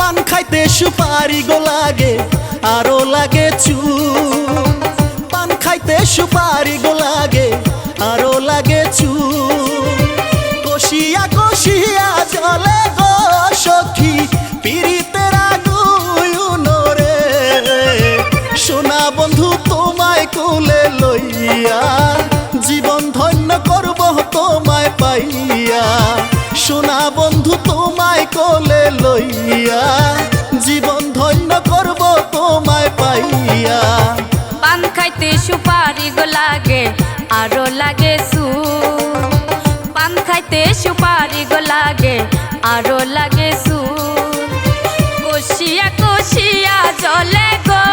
পান খাইতে সুপারি গো লাগে আরো লাগে চুন। পান খাইতে সুপারি গো লাগে আরো লাগে চুন। কষিয়া কষিয়া জলে গো সখী পিরিতের আগুন রে। সোনা বন্ধু তোমায় কোলে লইয়া জীবন ধন্য করব তোমায় পাইয়া। সোনা বন্ধু তোমায় কোলে লইয়া জীবন ধন্য করব তোমায় পাইয়া। পান খাইতে সুপারি গো লাগে আরো লাগে সুর। পান খাইতে সুপারি গো লাগে আরো লাগে সুর। কষিয়া কষিয়া জলে গো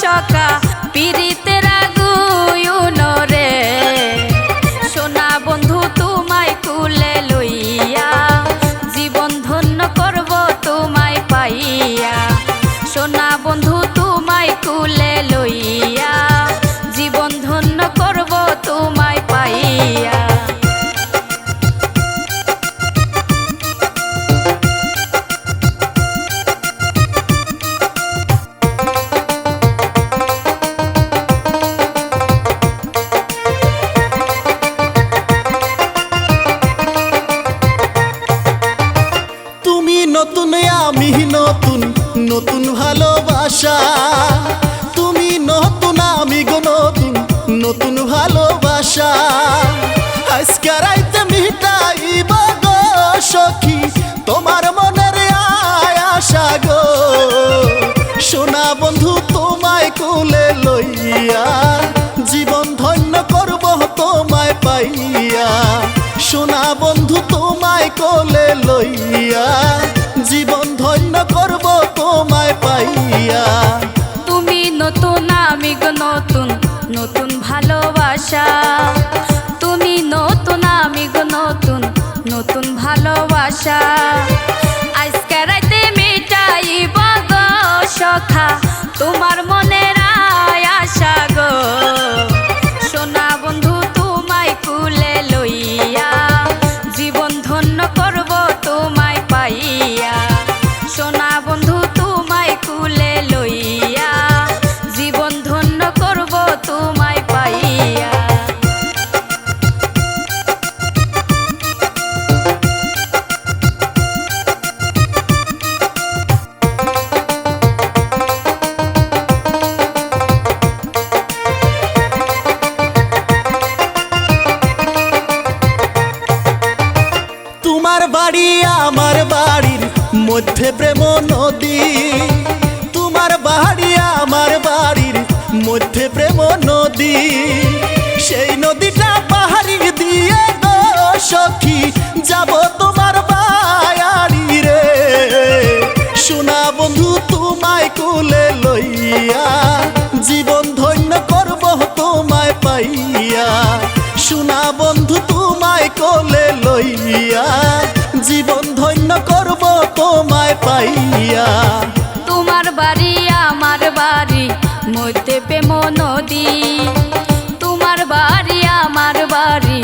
সখা পিরিতের আগুন রে। সোনা বন্ধু তোমায় কোলে লইয়া জীবন ধন্য করব তোমায় পাইয়া। সোনা বন্ধু তোমায় কোলে লইয়া জীবন ধন্য করব তোমায় পাইয়া। তুমি নতুন আমি নতুন, নতুন ভালোবাসা। তুমি নতুন আমি গো নতুন, নতুন ভালোবাসা। আজকে রাইতে মিটাইব গো সখী তোমার মনের আশা গো। সোনা বন্ধু তোমায় কোলে লইয়া জীবন ধন্য করব তোমায় পাইয়া। সোনা বন্ধু তোমায় কোলে লইয়া জীবন ধন্য করব তোমায় পাইয়া। তুমি নতুন আমি গো নতুন, নতুন ভালোবাসা। তুমি নতুন আমি গো নতুন, নতুন ভালোবাসা। আজকে রাতে মিটাইব গো সখা তোমার মনের আশা গো। সোনা বন্ধু তোমায় কোলে লইয়া জীবন ধন্য করব তোমায় পাইয়া। সোনা বন্ধু তোমায় কোলে লইয়া জীবন ধন্য করব তোমায় পাইয়া। তোমার বাড়ি আমার বাড়ির মধ্যে প্রেম নদী। তোমার বাড়ি আমার বাড়ির মধ্যে প্রেম নদী। সেই নদীটা পাহাড়ি দিয়ে গো সখী যাব তোমার বাড়ি রে। সোনা বন্ধু তোমায় কোলে লইয়া জীবন ধন্য করব তোমায় পাইয়া। সোনা বন্ধু তোমায় কোলে লইয়া জীবন ধন্য করব তোমায় পাইয়া। তোমার বাড়ি আমার বাড়ি মধ্যে প্রেম নদী। তোমার বাড়ি আমার বাড়ি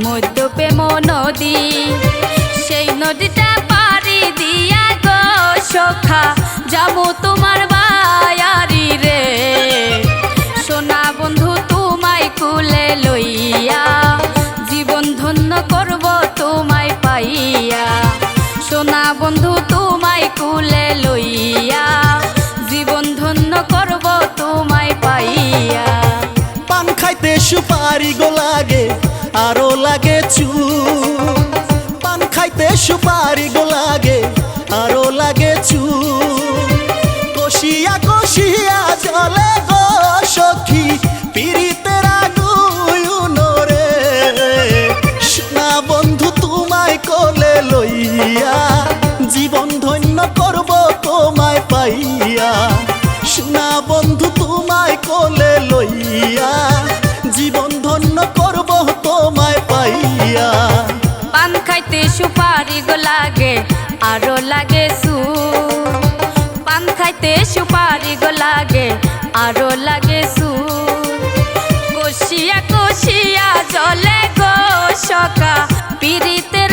মধ্যে প্রেম নদী। সেই নদীটা পাড়ি দিয়া গো সখা যাবো তোমার বাড়ি রে। সোনা বন্ধু তোমায় কোলে লইয়া জীবন ধন্য করব তোমায় পাইয়া। সোনা বন্ধু তোমায় কোলে লইয়া জীবন ধন্য করব তোমায় পাইয়া। পান খাইতে সুপারি গো লাগে আরো লাগে চুন। পান খাইতে সুপারি গো লাগে আরো লাগে চুন। কষিয়া কষিয়া জলে গো সখী পিরিতের আগুন রে। সোনা বন্ধু তোমায় কোলে লইয়া জীবন ধন্য করব তোমায় পাইয়া। সোনা বন্ধু তোমায় কোলে লইয়া জীবন ধন্য করব তোমায় পাইয়া। পান খাইতে সুপারি গো লাগে আরো লাগে সুর। পান খাইতে সুপারি গো লাগে আরো লাগে সুর। কষিয়া কষিয়া জলে গো সখা পিরিতে